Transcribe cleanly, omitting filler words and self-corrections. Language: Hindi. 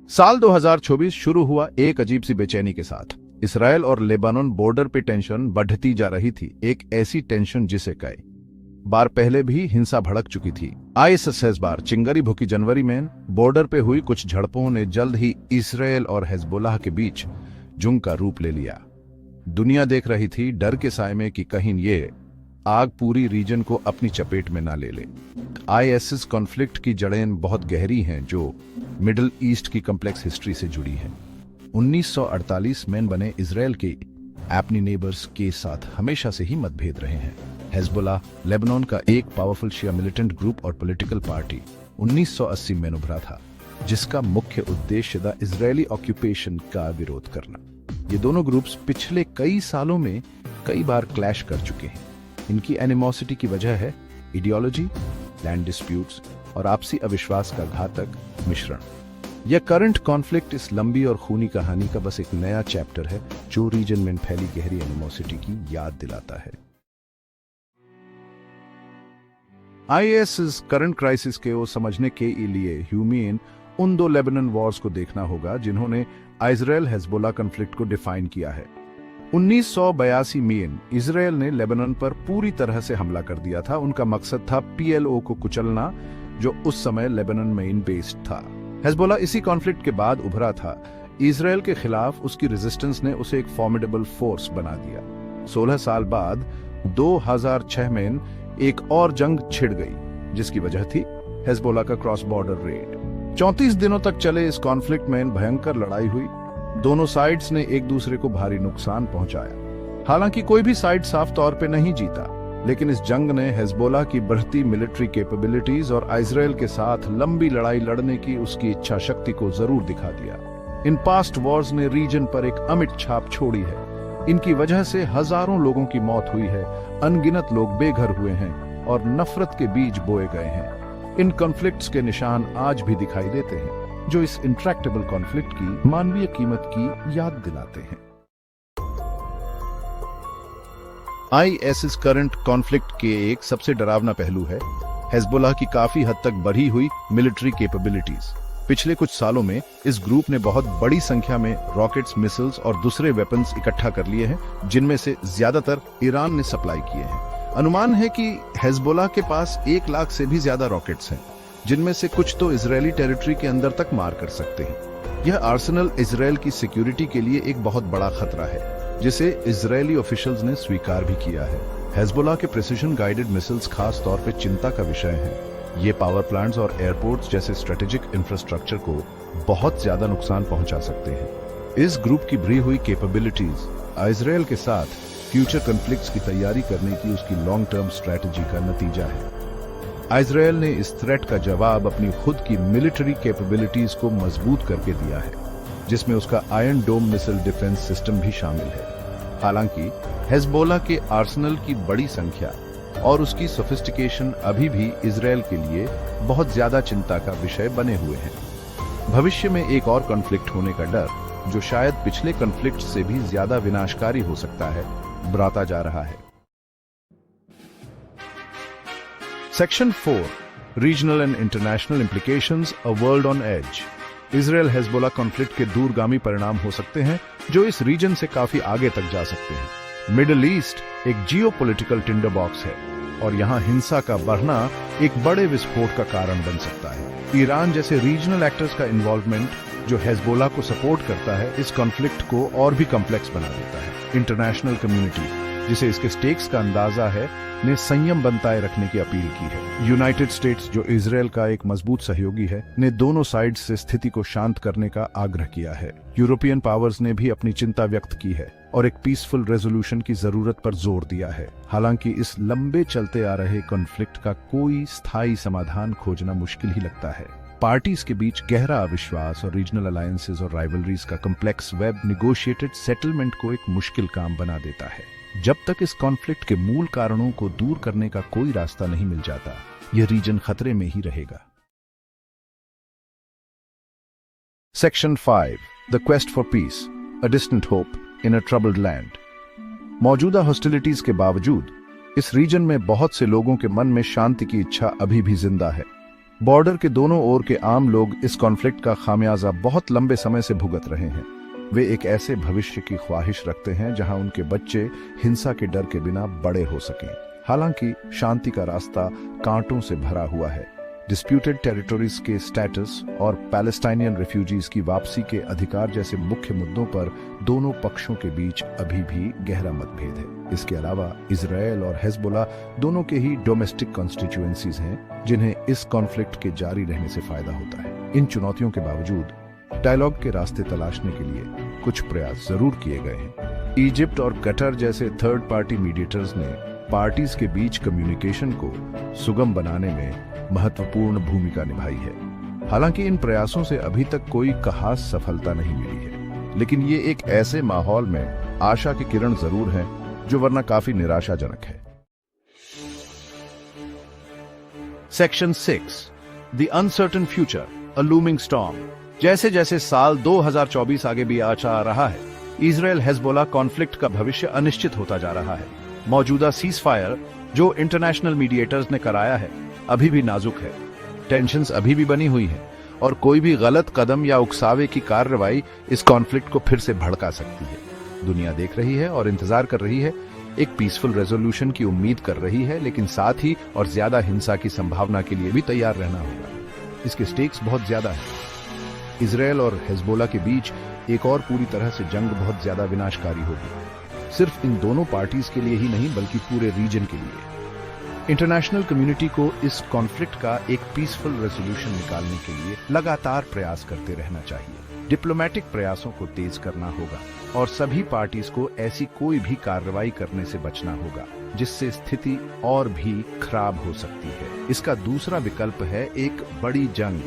साल 2024 शुरू हुआ एक अजीब सी बेचैनी के साथ। इसराइल और लेबानन बॉर्डर पे टेंशन बढ़ती जा रही थी, एक ऐसी टेंशन जिसे कई बार पहले भी हिंसा भड़क चुकी थी। इस बार चिंगारी भुकी जनवरी में बॉर्डर पे हुई कुछ झड़पों ने जल्द ही इसराइल और हिजबुल्लाह के बीच जंग का रूप ले लिया। दुनिया देख रही थी डर के साए में कि कहीं ये आग पूरी रीजन को अपनी चपेट में ना ले ले। आईएसएस कॉन्फ्लिक्ट की जड़ें बहुत गहरी हैं, जो मिडिल ईस्ट की कॉम्प्लेक्स हिस्ट्री से जुड़ी हैं। 1948 में बने इसराइल के अपनी नेबर्स के साथ हमेशा से ही मतभेद रहे हैं। हिजबुल्लाह लेबनान का एक पावरफुल शिया मिलिटेंट ग्रुप और पॉलिटिकल पार्टी 1980 में उभरा था, जिसका मुख्य उद्देश्य था इजरायली ऑक्यूपेशन का विरोध करना। ये दोनों ग्रुप्स पिछले कई सालों में कई बार क्लैश कर चुके हैं। इनकी एनिमोसिटी की वजह है आइडियोलॉजी, लैंड डिस्प्यूट्स और आपसी अविश्वास का घातक मिश्रण। यह करंट कॉन्फ्लिक्ट इस लंबी और खूनी कहानी का बस एक नया चैप्टर है, जो रीजन में फैली गहरी एनिमोसिटी की याद दिलाता है। आईएसएस करंट क्राइसिस को समझने के लिए ह्यूमेन उन दो लेबनान वॉर्स को देखना होगा जिन्होंने इजराइल हिजबुल्लाह कॉन्फ्लिक्ट को डिफाइन किया है। 1982 में इजराइल ने लेबनान पर पूरी तरह से हमला कर दिया था। उनका मकसद था पीएलओ को कुचलना, जो उस समय लेबनान में बेस्ड था। हिजबुल्लाह इसी कॉन्फ्लिक्ट के बाद उभरा था। इजराइल के खिलाफ उसकी रेजिस्टेंस ने उसे एक फॉर्मिडेबल फोर्स बना दिया। 16 साल बाद 2006 में एक और जंग छिड़ गई, जिसकी वजह थी हिजबुल्लाह का क्रॉस बॉर्डर रेड। 34 दिनों तक चले इस कॉन्फ्लिक्ट में भयंकर लड़ाई हुई। दोनों साइड्स ने एक दूसरे को भारी नुकसान पहुंचाया। हालांकि कोई भी साइड साफ तौर पे नहीं जीता, लेकिन इस जंग ने हिजबुल्लाह की बढ़ती मिलिट्री कैपेबिलिटीज और इजराइल के साथ लंबी लड़ाई लड़ने की उसकी इच्छा शक्ति को जरूर दिखा दिया। इन पास्ट वॉर्स ने रीजन पर एक अमिट छाप छोड़ी है। इनकी वजह से हजारों लोगों की मौत हुई है, अनगिनत लोग बेघर हुए हैं और नफरत के बीज बोए गए हैं। इन कॉन्फ्लिक्ट्स के निशान आज भी दिखाई देते हैं, जो इस इंट्रैक्टेबल कॉन्फ्लिक्ट की मानवीय कीमत की याद दिलाते हैं। आईएसएस करंट कॉन्फ्लिक्ट के एक सबसे डरावना पहलू है हिजबुल्लाह की काफी हद तक बढ़ी हुई मिलिट्री कैपेबिलिटीज। पिछले कुछ सालों में इस ग्रुप ने बहुत बड़ी संख्या में रॉकेट्स, मिसाइल्स और दूसरे वेपन्स इकट्ठा कर लिए हैं, जिनमें से ज्यादातर ईरान ने सप्लाई किए हैं। अनुमान है कि हिजबुल्लाह के पास 1 लाख से भी ज्यादा रॉकेट्स हैं, जिनमें से कुछ तो इजरायली टेरिटरी के अंदर तक मार कर सकते हैं। यह आर्सेनल इजराइल की सिक्योरिटी के लिए एक बहुत बड़ा खतरा है, जिसे इजरायली ऑफिशियल्स ने स्वीकार भी किया है। हिजबुल्लाह के प्रिसिजन गाइडेड मिसाइल्स खास तौर पर चिंता का विषय हैं। ये पावर प्लांट्स और एयरपोर्ट्स जैसे स्ट्रेटेजिक इंफ्रास्ट्रक्चर को बहुत ज्यादा नुकसान पहुंचा सकते हैं। इस ग्रुप की बढ़ी हुई कैपेबिलिटीज इजराइल के साथ फ्यूचर कॉन्फ्लिक्ट्स की तैयारी करने की उसकी लॉन्ग टर्म स्ट्रेटेजी का नतीजा है। इजराइल ने इस थ्रेट का जवाब अपनी खुद की मिलिट्री कैपेबिलिटीज को मजबूत करके दिया है, जिसमें उसका Iron Dome missile defence system भी शामिल है। हालांकि हिजबुल्लाह के आर्सेनल की बड़ी संख्या और उसकी सोफिस्टिकेशन अभी भी इजराइल के लिए बहुत ज्यादा चिंता का विषय बने हुए हैं। भविष्य में एक और कॉन्फ्लिक्ट होने का डर, जो शायद पिछले कॉन्फ्लिक्ट से भी ज्यादा विनाशकारी हो सकता है, बढ़ता जा रहा है। Section 4 regional and international implications, a world on edge. Israel Hezbollah conflict के दूरगामी परिणाम हो सकते हैं, जो इस रीजन से काफी आगे तक जा सकते हैं। मिडिल ईस्ट एक जियोपॉलिटिकल टिंडर बॉक्स है और यहां हिंसा का बढ़ना एक बड़े विस्फोट का कारण बन सकता है। ईरान जैसे रीजनल एक्टर्स का इन्वॉल्वमेंट, जो हिजबुल्लाह को सपोर्ट करता है, इस कॉन्फ्लिक्ट को और भी कॉम्प्लेक्स बना देता है। इंटरनेशनल कम्युनिटी, जिसे इसके स्टेक्स का अंदाजा है, ने संयम बनाए रखने की अपील की है। यूनाइटेड स्टेट्स, जो इजराइल का एक मजबूत सहयोगी है, ने दोनों साइड से स्थिति को शांत करने का आग्रह किया है। यूरोपियन पावर्स ने भी अपनी चिंता व्यक्त की है और एक पीसफुल रेजोल्यूशन की जरूरत पर जोर दिया है। हालांकि इस लंबे चलते आ रहे कॉन्फ्लिक्ट का कोई स्थायी समाधान खोजना मुश्किल ही लगता है। पार्टीज के बीच गहरा अविश्वास और रीजनल अलायंसेस और राइवलरीज का कॉम्प्लेक्स वेब निगोशिएटेड सेटलमेंट को एक मुश्किल काम बना देता है। जब तक इस कॉन्फ्लिक्ट के मूल कारणों को दूर करने का कोई रास्ता नहीं मिल जाता, यह रीजन खतरे में ही रहेगा। Section 5 the quest for piece, a distant hope in a troubled land. मौजूदा हॉस्टिलिटीज के बावजूद इस रीजन में बहुत से लोगों के मन में शांति की इच्छा अभी भी जिंदा है। बॉर्डर के दोनों ओर के आम लोग इस कॉन्फ्लिक्ट का खामियाजा बहुत लंबे समय से भुगत रहे हैं। वे एक ऐसे भविष्य की ख्वाहिश रखते हैं जहां उनके बच्चे हिंसा के डर के बिना बड़े हो सकें। हालांकि शांति का रास्ता कांटों से भरा हुआ है। डिस्प्यूटेड टेरिटोरीज के स्टेटस और पैलेस्टाइनियन रिफ्यूजीज की वापसी के अधिकार जैसे मुख्य मुद्दों पर दोनों पक्षों के बीच अभी भी गहरा मतभेद है। इसके अलावा इजराइल और हिजबुल्लाह दोनों के ही डोमेस्टिक कॉन्स्टिट्यूएंसीज हैं, जिन्हें इस कॉन्फ्लिक्ट के जारी रहने से फायदा होता है। इन चुनौतियों के बावजूद डायलॉग के रास्ते तलाशने के लिए कुछ प्रयास जरूर किए गए हैं। इजिप्ट और कतर जैसे थर्ड पार्टी मीडिएटर्स ने पार्टीज के बीच कम्युनिकेशन को सुगम बनाने में महत्वपूर्ण भूमिका निभाई है। हालांकि इन प्रयासों से अभी तक कोई खास सफलता नहीं मिली है, लेकिन ये एक ऐसे माहौल में आशा की किरण जरूर है जो वरना काफी निराशाजनक है। Section 6, the uncertain future, a looming storm. जैसे जैसे साल 2024 आगे भी आ रहा है, इजराइल हिजबुल्लाह कॉन्फ्लिक्ट का भविष्य अनिश्चित होता जा रहा है। मौजूदा सीजफायर जो इंटरनेशनल मीडिएटर्स ने कराया है अभी भी नाजुक है। टेंशन्स अभी भी बनी हुई हैं और कोई भी गलत कदम या उकसावे की कार्रवाई इस कॉन्फ्लिक्ट को फिर से भड़का सकती है। दुनिया देख रही है और इंतजार कर रही है, एक पीसफुल रेजोल्यूशन की उम्मीद कर रही है, लेकिन साथ ही और ज्यादा हिंसा की संभावना के लिए भी तैयार रहना होगा। इसके स्टेक्स बहुत ज्यादा हैं। इजराइल और हिजबुल्लाह के बीच एक और पूरी तरह से जंग बहुत ज्यादा विनाशकारी होगी, सिर्फ इन दोनों पार्टीज के लिए ही नहीं बल्कि पूरे रीजन के लिए। इंटरनेशनल कम्युनिटी को इस कॉन्फ्लिक्ट का एक पीसफुल रेजोल्यूशन निकालने के लिए लगातार प्रयास करते रहना चाहिए। डिप्लोमेटिक प्रयासों को तेज करना होगा और सभी पार्टीज को ऐसी कोई भी कार्रवाई करने से बचना होगा जिससे स्थिति और भी खराब हो सकती है। इसका दूसरा विकल्प है एक बड़ी जंग,